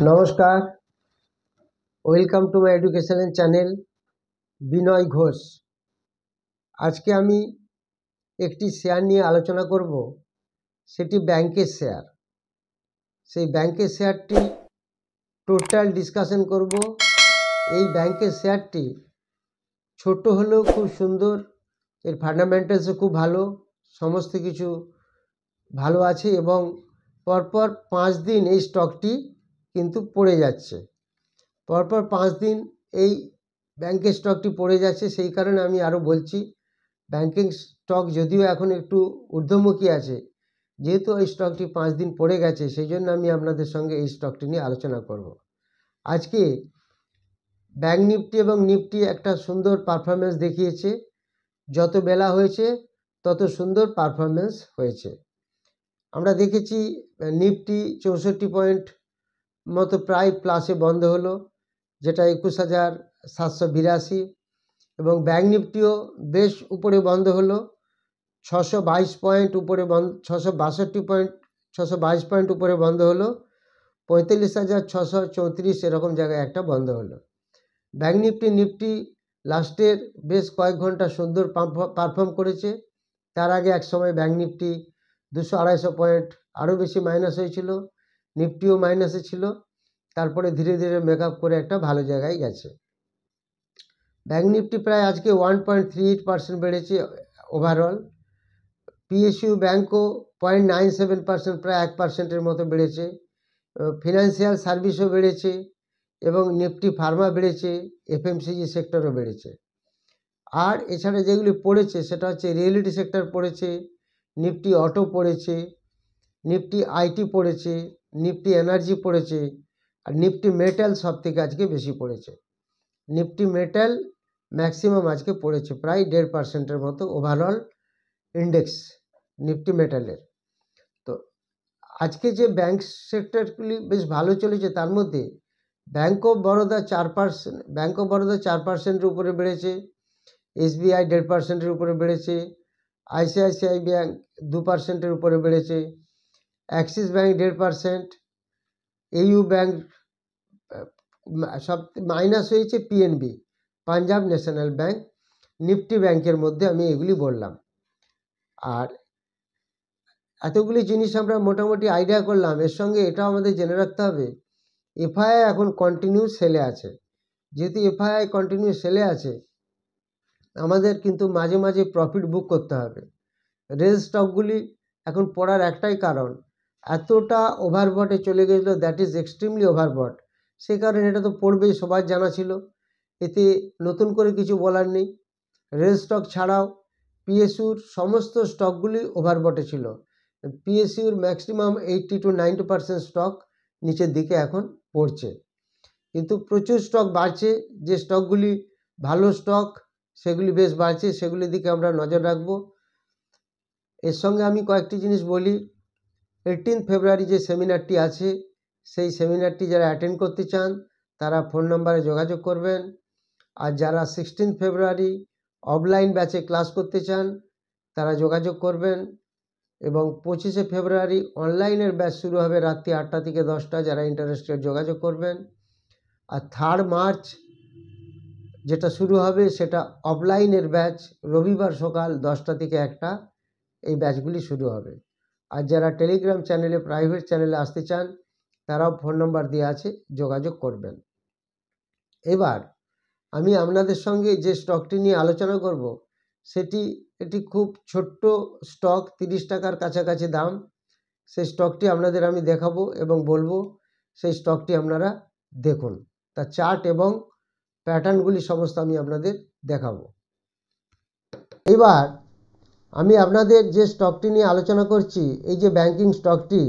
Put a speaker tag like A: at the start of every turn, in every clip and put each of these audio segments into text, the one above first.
A: নমস্কার, welcome to my educational channel Binoy Ghosh. আজকে আমি একটি শেয়ার নিয়ে আলোচনা করব, সেটি ব্যাংকের শেয়ার। সেই ব্যাংকের শেয়ারটি টোটাল ডিসকাশন করব। এই ব্যাংকের শেয়ারটি ছোট হলেও খুব সুন্দর, এর ফান্ডামেন্টালসও খুব ভালো, সমস্ত কিছু ভালো আছে এবং পরপর 5 দিন এই স্টকটি কিন্তু পড়ে যাচ্ছে। পরপর 5 দিন এই ব্যাংকের স্টকটি পড়ে যাচ্ছে। সেই কারণে আমি আরও বলছি, ব্যাংকিং স্টক যদিও এখন একটু ঊর্ধ্বমুখী আছে, যেহেতু এই স্টকটি 5 দিন পড়ে গেছে, সেই জন্য আমি আপনাদের সঙ্গে এই স্টকটি নিয়ে আলোচনা করব। আজকে ব্যাংক নিফটি এবং নিফটি একটা সুন্দর পারফরমেন্স দেখিয়েছে। যত বেলা হয়েছে তত সুন্দর পারফরমেন্স হয়েছে। আমরা দেখেছি নিফটি 64 পয়েন্ট মতো প্রায় প্লাসে বন্ধ হলো, যেটা 21,782, এবং ব্যাংক নিফটিও বেশ উপরে বন্ধ হলো, 622 পয়েন্ট উপরে 622 পয়েন্ট উপরে বন্ধ হলো, 45,634 এরকম জায়গায় একটা বন্ধ হলো। ব্যাংক নিফটি লাস্টের বেশ কয়েক ঘন্টা সুন্দর পারফর্ম করেছে। তার আগে এক সময় ব্যাংক নিফটি 200-250 পয়েন্ট আরও বেশি মাইনাস হয়েছিল, নিফটিও মাইনাসে ছিল, তারপরে ধীরে ধীরে মেকআপ করে একটা ভালো জায়গায় গেছে। ব্যাংক নিফটি প্রায় আজকে 1.38% বেড়েছে ওভারঅল। পিএসইউ ব্যাংকও 0.97%, প্রায় 1%-এর মতো বেড়েছে। ফিনান্সিয়াল সার্ভিসও বেড়েছে এবং নিফটি ফার্মা বেড়েছে, এফএমসিজি সেক্টরও বেড়েছে। আর এছাড়া যেগুলি পড়েছে সেটা হচ্ছে রিয়েলিটি সেক্টর পড়েছে, নিফটি অটো পড়েছে, নিফটি আইটি পড়েছে, নিফটি এনার্জি পড়েছে, আর নিফটি মেটাল সব থেকে আজকে বেশি পড়েছে। নিফটি মেটাল ম্যাক্সিমাম আজকে পড়েছে, প্রায় 1.5%-এর মতো ওভারঅল ইন্ডেক্স নিফটি মেটালের। তো আজকে যে ব্যাংক সেক্টরগুলি বেশ ভালো চলেছে, তার মধ্যে ব্যাংক অফ বরোদা 4%-এর উপরে বেড়েছে, এসবিআই 1.5%-এর উপরে বেড়েছে, আইসিআইসিআই ব্যাংক 2%-এর উপরে বেড়েছে, অ্যাক্সিস ব্যাংক 1.5%, এইউ ব্যাংক সব মাইনাস হয়েছে, PNB Punjab national bank. Nifty ব্যাংকের মধ্যে আমি এগুলি বললাম। আর এতগুলি জিনিস আমরা মোটামুটি আইডিয়া করলাম। এর সঙ্গে এটাও আমাদের জেনে রাখতে হবে, এফআইআই এখন কন্টিনিউ সেলে আছে। যেহেতু এফআইআই কন্টিনিউ সেলে আছে, আমাদের কিন্তু মাঝে মাঝে প্রফিট বুক করতে হবে। রেল স্টকগুলি এখন পড়ার একটাই কারণ, এতটা ওভারবটে চলে গেছিলো, দ্যাট ইজ এক্সট্রিমলি ওভারবট। সেই কারণে এটা তো পড়বেই, সবার জানা ছিল, এতে নতুন করে কিছু বলার নেই। রেল স্টক ছাড়াও পিএসইউর সমস্ত স্টকগুলি ওভারবটে ছিল। পিএসইউর ম্যাক্সিমাম 80-90% স্টক নিচের দিকে এখন পড়ছে, কিন্তু প্রচুর স্টক বাড়ছে। যে স্টকগুলি ভালো স্টক সেগুলি বেশ বাড়ছে, সেগুলির দিকে আমরা নজর রাখবো। এর সঙ্গে আমি কয়েকটি জিনিস বলি। 18 ফেব্রুয়ারি যে সেমিনারটি আছে, সেই সেমিনারটি যারা অ্যাটেন্ড করতে চান তারা ফোন নম্বরে যোগাযোগ করবেন। আর যারা 16 ফেব্রুয়ারি অফলাইন ব্যাচে ক্লাস করতে চান তারা যোগাযোগ করবেন। এবং 25 ফেব্রুয়ারি অনলাইনের ব্যাচ শুরু হবে রাত্রি 8টা থেকে 10টা, যারা ইন্টারেস্টেড যোগাযোগ করবেন। আর 3 মার্চ যেটা শুরু হবে সেটা অফলাইনের ব্যাচ, রবিবার সকাল 10টা থেকে 1টা এই ব্যাচগুলি শুরু হবে। আর যারা টেলিগ্রাম চ্যানেলে, প্রাইভেট চ্যানেলে আসতে চান তারাও ফোন নম্বর দেওয়া আছে, যোগাযোগ করবেন। এবার আমি আপনাদের সঙ্গে যে স্টকটি নিয়ে আলোচনা করব এটি খুব ছোট্ট স্টক, 30 টাকার কাছাকাছি দাম। সেই স্টকটি আপনাদের আমি দেখাবো এবং বলবো, সেই স্টকটি আপনারা দেখুন। তার চার্ট এবং প্যাটার্নগুলি সমস্ত আমি আপনাদের দেখাবো। এবার আমি আপনাদের যে স্টকটি নিয়ে আলোচনা করছি, এই যে ব্যাংকিং স্টকটি,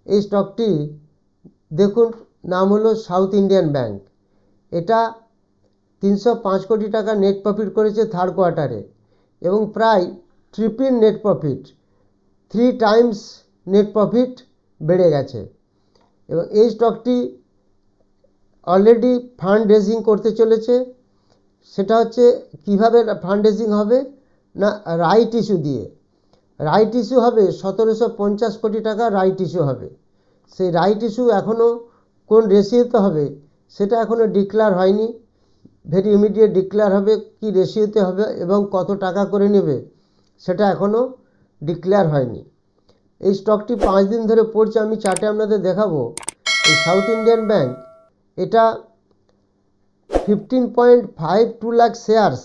A: এই স্টকটি দেখুন, নাম হলো সাউথ ইন্ডিয়ান ব্যাংক। এটা 305 কোটি টাকা নেট প্রফিট করেছে থার্ড কোয়ার্টারে, এবং প্রায় triple net profit, 3 Times net profit বেড়ে গেছে। এবং এই স্টকটি অলরেডি ফান্ড রেজিং করতে চলেছে। সেটা হচ্ছে কিভাবে ফান্ড রেজিং হবে না, রাইট ইস্যু দিয়ে। রাইট ইস্যু হবে 1750 কোটি টাকা রাইট ইস্যু হবে। সেই রাইট ইস্যু এখনও কোন রেশিওতে হবে সেটা এখনও ডিক্লেয়ার হয়নি। ভেরি ইমিডিয়েট ডিক্লেয়ার হবে কি রেশিওতে হবে এবং কত টাকা করে নেবে সেটা এখনও ডিক্লেয়ার হয়নি। এই স্টকটি 5 দিন ধরে পড়ছে, আমি চার্টে আপনাদের দেখাবো। এই সাউথ ইন্ডিয়ান ব্যাংক এটা 15.52 লাখ শেয়ার্স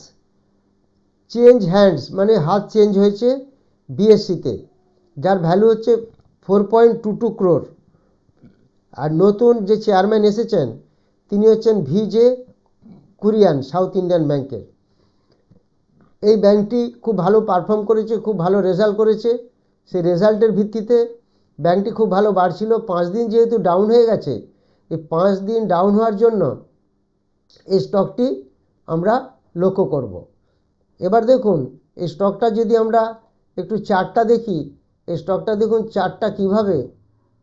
A: চেঞ্জ হ্যান্ডস, মানে হাত চেঞ্জ হয়েছে বিএসসিতে, যার ভ্যালু হচ্ছে 4.22 crore। আর নতুন যে চেয়ারম্যান এসেছেন তিনি হচ্ছেন ভিজে কুরিয়ান, সাউথ ইন্ডিয়ান ব্যাংকের। এই ব্যাংকটি খুব ভালো পারফর্ম করেছে, খুব ভালো রেজাল্ট করেছে। সেই রেজাল্টের ভিত্তিতে ব্যাংকটি খুব ভালো বাড়ছিল। 5 দিন যেহেতু ডাউন হয়ে গেছে, এই 5 দিন ডাউন হওয়ার জন্য এই স্টকটি আমরা লক্ষ্য করব। এবার দেখুন এই স্টকটা যদি আমরা একটু চার্টটা দেখি, এই স্টকটা দেখুন চার্টটা কিভাবে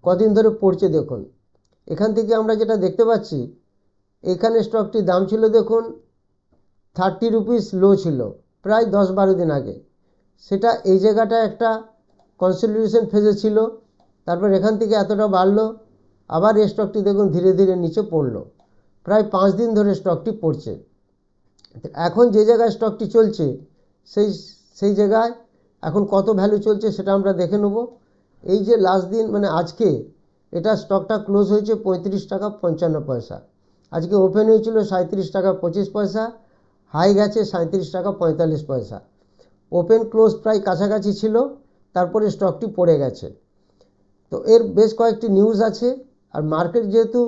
A: কদিন ধরে পড়ছে দেখুন। এখান থেকে আমরা যেটা দেখতে পাচ্ছি, এখানে স্টকটির দাম ছিল দেখুন 30 রুপিস লো ছিল প্রায় 10-12 দিন আগে। সেটা এই জায়গাটা একটা কনসলিডেশন ফেজে ছিল, তারপর এখান থেকে এতটা বাড়লো, আবার এই স্টকটি দেখুন ধীরে ধীরে নিচে পড়লো। প্রায় 5 দিন ধরে স্টকটি পড়ছে। এখন যে জায়গায় স্টকটি চলছে সেই জায়গায় এখন কত ভ্যালু চলছে সেটা আমরা দেখে নেব। এই যে লাস্ট দিন মানে আজকে এটা স্টকটা ক্লোজ হয়েছে 35 টাকা 55 পয়সা। আজকে ওপেন হয়েছিল 37 টাকা 25 পয়সা, হাই গেছে 37 টাকা 45 পয়সা। ওপেন ক্লোজ প্রায় কাছাকাছি ছিল, তারপরে স্টকটি পড়ে গেছে। তো এর বেশ কয়েকটি নিউজ আছে। আর মার্কেট যেহেতু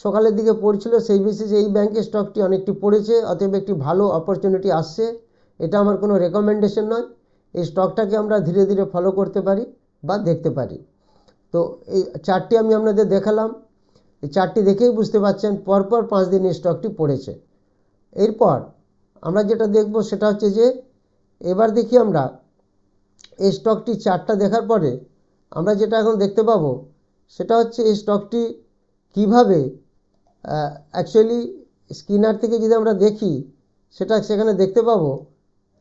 A: সকালের দিকে পড়ছিল, সেই বেসিসে এই ব্যাংকের স্টকটি অনেকটি পড়েছে, অতএব একটি ভালো অপরচুনিটি আসছে। এটা আমার কোনো রেকমেন্ডেশন নয়, এই স্টকটাকে আমরা ধীরে ধীরে ফলো করতে পারি বা দেখতে পারি। তো এই চার্টটি আমি আপনাদের দেখালাম, এই চার্টটি দেখেই বুঝতে পারছেন পরপর 5 দিন এই স্টকটি পড়েছে। এরপর আমরা যেটা দেখব সেটা হচ্ছে যে এবার দেখি আমরা এই স্টকটি চার্টটা দেখার পরে আমরা যেটা এখন দেখতে পাবো সেটা হচ্ছে এই স্টকটি কিভাবে অ্যাকচুয়ালি স্ক্রিনার থেকে যদি আমরা দেখি সেটা সেখানে দেখতে পাবো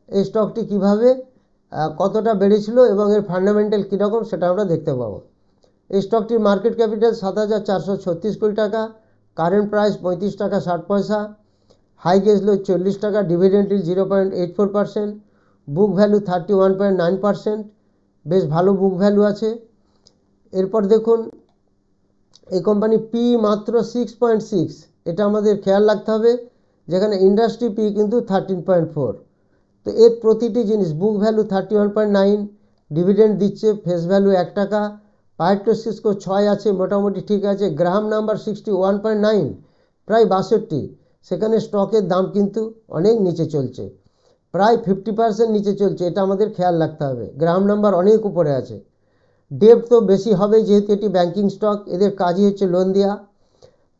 A: এই স্টকটি কিভাবে কতটা বেড়েছিল এবং এর ফান্ডামেন্টাল কীরকম সেটা আমরা দেখতে পাবো। এই স্টকটির মার্কেট ক্যাপিটাল 7,436 কোটি টাকা, কারেন্ট প্রাইস 35 টাকা 60 পয়সা, হাই গেছিল 40 টাকা, ডিভিডেন্ড ইল 0.84%, বুক ভ্যালু 31.9%, বেশ ভালো বুক ভ্যালু আছে। এরপর দেখুন এই কোম্পানি পি মাত্র 6.6, এটা আমাদের খেয়াল রাখতে হবে, যেখানে ইন্ডাস্ট্রি পি কিন্তু 13.4। তো এর প্রতিটি জিনিস বুক ভ্যালু 31.9, ডিভিডেন্ড দিচ্ছে, ফেস ভ্যালু 1 টাকা, পাইটোসিস স্কোর 6 আছে, মোটামুটি ঠিক আছে, গ্রাম নাম্বার 61.9 প্রায় 62। সেখানে স্টকের দাম কিন্তু অনেক নিচে চলছে, প্রায় 50% নিচে চলছে, এটা আমাদের খেয়াল রাখতে হবে। গ্রাম নাম্বার অনেক উপরে আছে। ডেপ্ট তো বেশি হবে যেহেতু এটি ব্যাংকিং স্টক, এদের কাজই হচ্ছে লোন দেওয়া।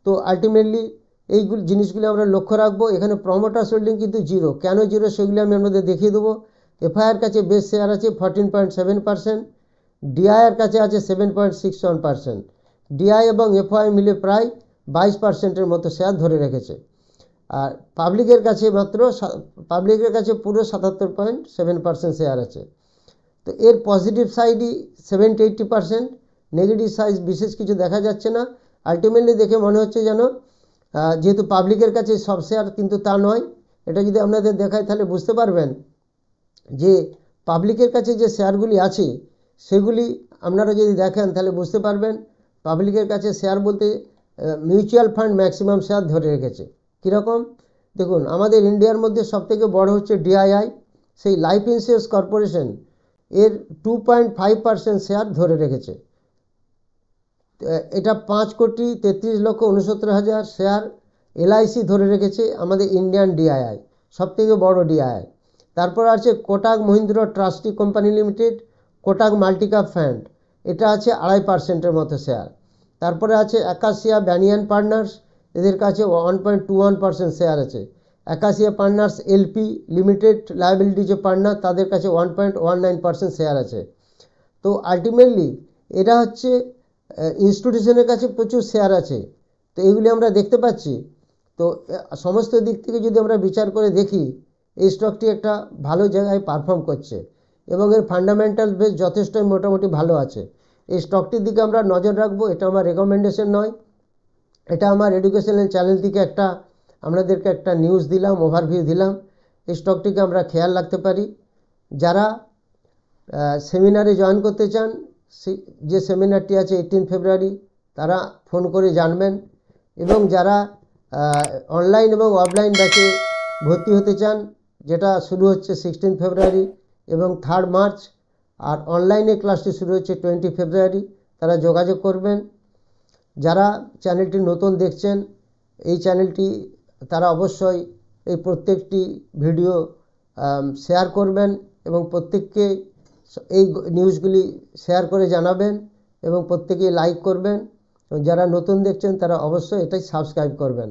A: তো আলটিমেটলি এইগুলো জিনিসগুলো আমরা লক্ষ্য রাখবো। এখানে প্রমোটার হোল্ডিং কিন্তু জিরো। কেন জিরো সেগুলি আমি আপনাদের দেখিয়ে দেবো। এফআইআর কাছে বেশ শেয়ার আছে 14.7%, ডিআইয়ের কাছে আছে 7.61%। ডিআই এবং এফআই মিলে প্রায় 22%-এর মতো শেয়ার ধরে রেখেছে। আর পাবলিকের কাছে পুরো 77.7% শেয়ার আছে। তো এর পজিটিভ সাইডই 70-80%, নেগেটিভ সাইড বিশেষ কিছু দেখা যাচ্ছে না। আলটিমেটলি দেখে মনে হচ্ছে যেন যেহেতু পাবলিকের কাছে সব শেয়ার, কিন্তু তা নয়। এটা যদি আপনাদের দেখায় তাহলে বুঝতে পারবেন যে পাবলিকের কাছে যে শেয়ারগুলি আছে সেগুলি আপনারা যদি দেখেন তাহলে বুঝতে পারবেন পাবলিকের কাছে শেয়ার বলতে মিউচুয়াল ফান্ড ম্যাক্সিমাম শেয়ার ধরে রেখেছে। কীরকম দেখুন, আমাদের ইন্ডিয়ার মধ্যে সবথেকে বড় হচ্ছে ডিআইআই, সেই লাইফ ইন্স্যুরেন্স কর্পোরেশন, এর 2.5% শেয়ার ধরে রেখেছে। এটা 5,33,69,000 শেয়ার এলআইসি ধরে রেখেছে, আমাদের ইন্ডিয়ান ডিআইআই সবথেকে বড় ডিআইআই। তারপর আছে Kotak Mahindra trustee company limited, Kotak multicap fund, এটা আছে 2.5%-এর মতো শেয়ার। তারপরে আছে আকাশিয়া ব্যানিয়ান পার্টনার্স, এদের কাছে 1.21% শেয়ার আছে। আকাশিয়া পার্টনার্স এলপি লিমিটেড লায়াবিলিটি যে পার্টনার, তাদের কাছে 1.19% শেয়ার আছে। তো আলটিমেটলি এরা হচ্ছে ইনস্টিটিউশনের কাছে প্রচুর শেয়ার আছে। তো এইগুলি আমরা দেখতে পাচ্ছি। তো সমস্ত দিক থেকে যদি আমরা বিচার করে দেখি এই স্টকটি একটা ভালো জায়গায় পারফর্ম করছে এবং এর ফান্ডামেন্টাল বেশ যথেষ্টই মোটামুটি ভালো আছে। এই স্টকটির দিকে আমরা নজর রাখবো, এটা আমার রেকমেন্ডেশন নয়। এটা আমার এডুকেশনাল চ্যানেল থেকে আপনাদেরকে একটা নিউজ দিলাম, ওভারভিউ দিলাম। এই স্টকটিকে আমরা খেয়াল রাখতে পারি। যারা সেমিনারে জয়েন করতে চান, যে সেমিনারটি আছে 18 ফেব্রুয়ারি, তারা ফোন করে জানবেন। এবং যারা অনলাইন এবং অফলাইন ব্যাচে ভর্তি হতে চান, যেটা শুরু হচ্ছে 16 ফেব্রুয়ারি এবং 3 মার্চ, আর অনলাইনে ক্লাসটি শুরু হচ্ছে 20 ফেব্রুয়ারি, তারা যোগাযোগ করবেন। যারা চ্যানেলটি নতুন দেখছেন, এই চ্যানেলটি তারা অবশ্যই এই প্রত্যেকটি ভিডিও শেয়ার করবেন এবং প্রত্যেককে এই নিউজগুলি শেয়ার করে জানাবেন এবং প্রত্যেকেই লাইক করবেন। এবং যারা নতুন দেখছেন তারা অবশ্যই এটাই সাবস্ক্রাইব করবেন।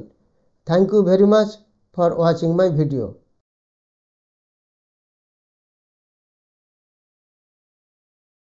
A: Thank you very much for watching my video.